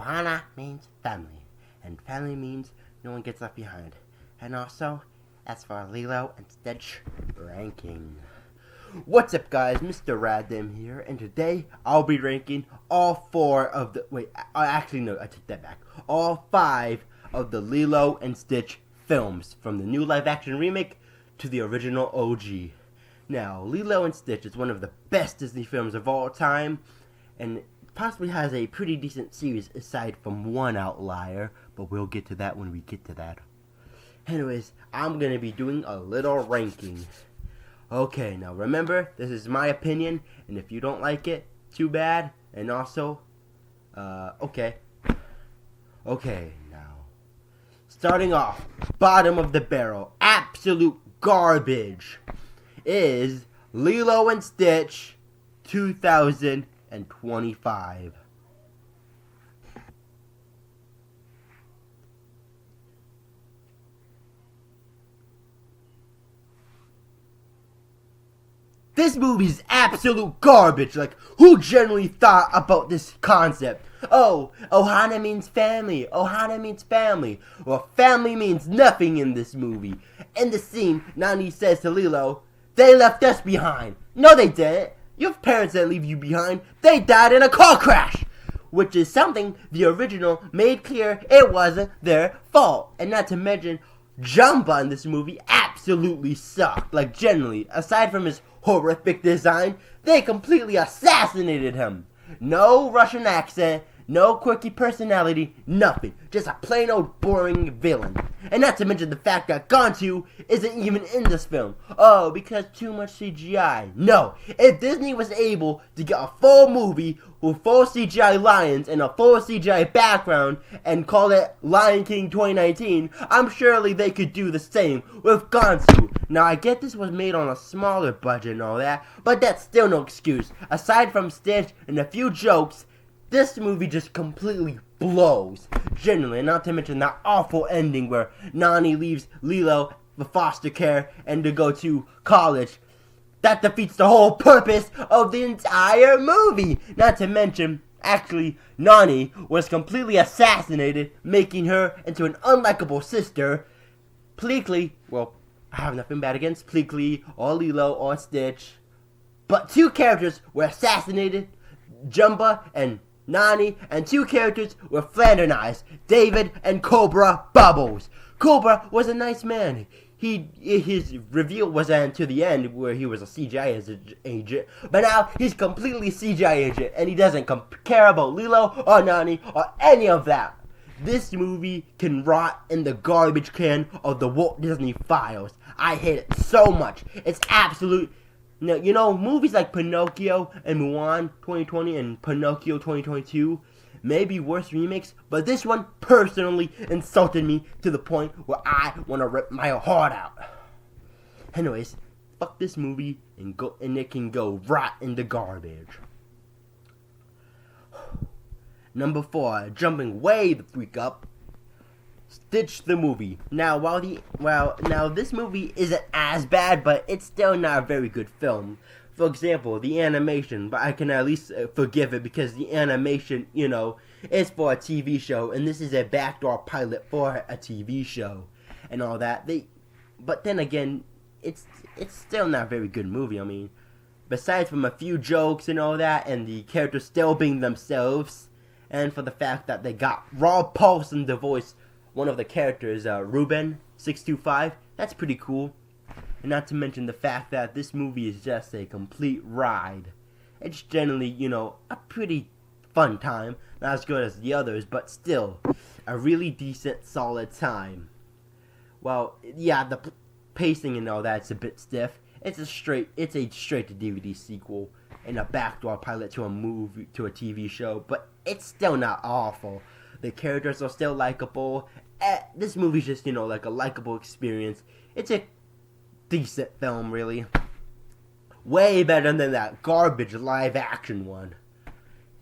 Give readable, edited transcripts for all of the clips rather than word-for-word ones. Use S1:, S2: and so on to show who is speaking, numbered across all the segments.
S1: Ohana means family, and family means no one gets left behind. And also, as for Lilo and Stitch ranking. What's up, guys? Mr. Radam here, and today I'll be ranking all four of the. Wait, actually, no, I take that back. All five of the Lilo and Stitch films, from the new live action remake to the original OG. Now, Lilo and Stitch is one of the best Disney films of all time, and possibly has a pretty decent series aside from one outlier, but we'll get to that when we get to that. Anyways, I'm going to be doing a little ranking. Okay, now remember, this is my opinion, and if you don't like it, too bad, and also, okay. Okay, now, starting off, bottom of the barrel, absolute garbage, is Lilo and Stitch 2025. This movie's absolute garbage. Like, who generally thought about this concept? Oh, Ohana means family. Ohana means family. Well, family means nothing in this movie. In the scene, Nani says to Lilo, "They left us behind." No, they didn't. Your parents didn't leave you behind. They died in a car crash. Which is something the original made clear it wasn't their fault. And not to mention, Jumba in this movie absolutely sucked. Like, generally, aside from his horrific design, they completely assassinated him. No Russian accent, no quirky personality, nothing. Just a plain old boring villain. And not to mention the fact that Gontu isn't even in this film. Oh, because too much CGI. No, if Disney was able to get a full movie with full CGI lions and a full CGI background and call it Lion King 2019, I'm surely they could do the same with Gontu. Now, I get this was made on a smaller budget and all that, but that's still no excuse. Aside from Stitch and a few jokes, this movie just completely blows. Generally, not to mention that awful ending where Nani leaves Lilo for foster care and to go to college. That defeats the whole purpose of the entire movie. Not to mention, actually, Nani was completely assassinated, making her into an unlikable sister. Pleakley, well, I have nothing bad against Pleakley or Lilo or Stitch, but two characters were assassinated, Jumba and Nani, and two characters were Flandernized, David and Cobra Bubbles. Cobra was a nice man. His reveal was to the end where he was a CGI agent, but now he's completely CGI agent, and he doesn't care about Lilo or Nani or any of that. This movie can rot in the garbage can of the Walt Disney Files. I hate it so much. It's absolute. You know, movies like Pinocchio and Mulan 2020 and Pinocchio 2022 may be worse remakes, but this one personally insulted me to the point where I want to rip my heart out. Anyways, fuck this movie and it can go rot in the garbage. Number 4, jumping way the freak up, Stitch the movie. Now, this movie isn't as bad, but it's still not a very good film. For example, the animation, but I can at least forgive it because the animation, is for a TV show, and this is a backdoor pilot for a TV show, and all that. But then again, it's still not a very good movie. I mean, besides from a few jokes and all that, and the characters still being themselves, and for the fact that they got Raw Paulson to voice one of the characters, Ruben 625, that's pretty cool. And not to mention the fact that this movie is just a complete ride. It's generally, a pretty fun time. Not as good as the others, but still a really decent, solid time. Well, yeah, the pacing and all that's a bit stiff. It's a straight to DVD sequel and a backdoor pilot to a TV show, but it's still not awful. The characters are still likable. This movie's just, like a likable experience. It's a decent film, really. Way better than that garbage live action one.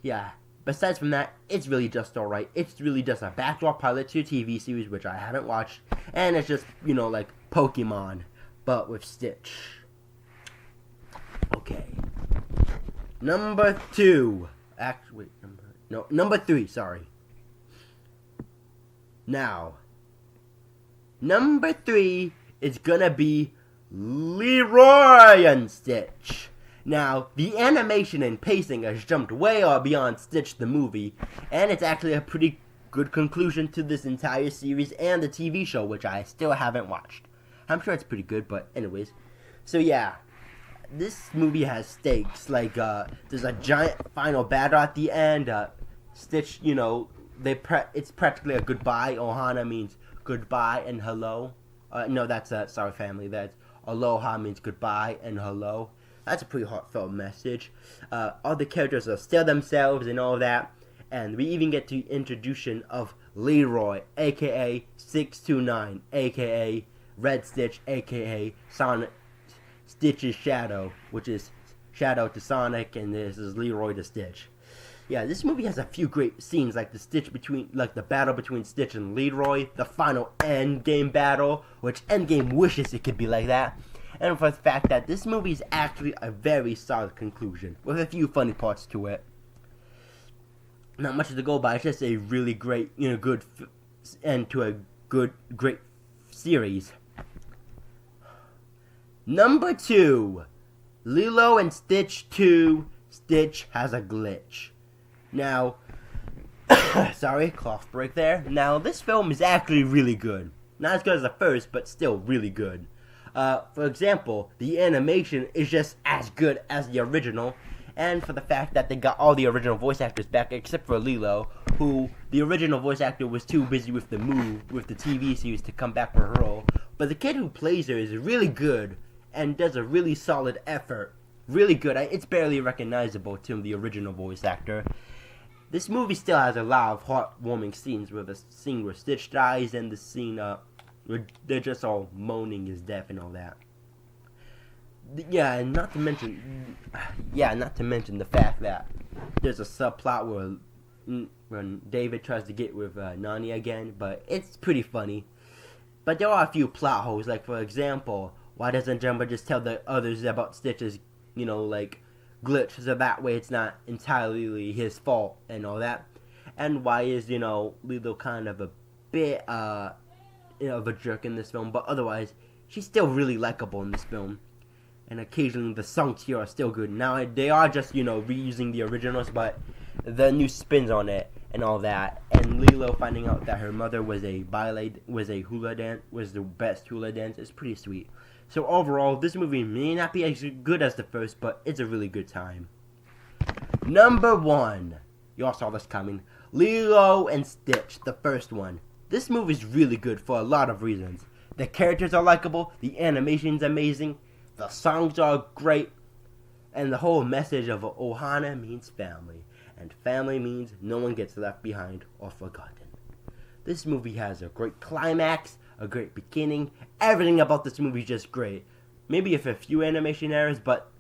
S1: Yeah, besides from that, it's really just alright. It's really just a backdoor pilot to a TV series, which I haven't watched. And it's just, like Pokemon, but with Stitch. Okay. Number 3, sorry. Now, number 3 is gonna be Leroy and Stitch. Now, the animation and pacing has jumped way beyond Stitch the movie, and it's actually a pretty good conclusion to this entire series and the TV show, which I still haven't watched. I'm sure it's pretty good, but anyways. So yeah, this movie has stakes. Like, there's a giant final battle at the end. Stitch, it's practically a goodbye. Ohana means goodbye and hello. No, that's sorry family. That's aloha means goodbye and hello. That's a pretty heartfelt message. All the characters are still themselves and all that. And we even get the introduction of Leroy, aka 629, aka Red Stitch, aka Sonic Stitch's shadow, which is Shadow to Sonic, and this is Leroy to Stitch. Yeah, this movie has a few great scenes, like the battle between Stitch and Leroy, the final Endgame battle, which Endgame wishes it could be like that, and for the fact that this movie is actually a very solid conclusion, with a few funny parts to it. Not much to go by, it's just a really great, good end to a great series. Number 2, Lilo and Stitch 2, Stitch has a glitch. Now, sorry, cough break there. Now, this film is actually really good. Not as good as the first, but still really good. For example, the animation is just as good as the original, and for the fact that they got all the original voice actors back, except for Lilo, who the original voice actor was too busy with the TV series to come back for her role. But the kid who plays her is really good, and does a really solid effort. Really good. It's barely recognizable to the original voice actor. This movie still has a lot of heartwarming scenes, with the scene where Stitch dies and the scene where they're just all moaning his death and all that. Not to mention the fact that there's a subplot when David tries to get with Nani again, but it's pretty funny. But there are a few plot holes, like for example, why doesn't Jumbo just tell the others about Stitch's, glitch, so that way it's not entirely his fault and all that? And why is, Lilo kind of a bit, of a jerk in this film, but otherwise, she's still really likable in this film. And occasionally the songs here are still good. Now, they are just, reusing the originals, but the new spins on it and all that. And Lilo finding out that her mother was the best hula dance is pretty sweet. So overall, this movie may not be as good as the first, but it's a really good time. Number 1. You all saw this coming. Lilo and Stitch, the first one. This movie is really good for a lot of reasons. The characters are likable, the animation's amazing, the songs are great, and the whole message of Ohana means family, and family means no one gets left behind or forgotten. This movie has a great climax, a great beginning. Everything about this movie is just great. Maybe a few animation errors, but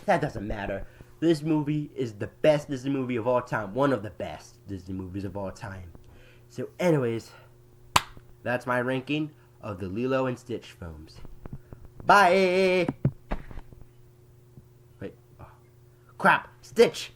S1: that doesn't matter. This movie is the best Disney movie of all time. One of the best Disney movies of all time. So anyways, that's my ranking of the Lilo and Stitch films. Bye! Wait. Oh. Crap! Stitch!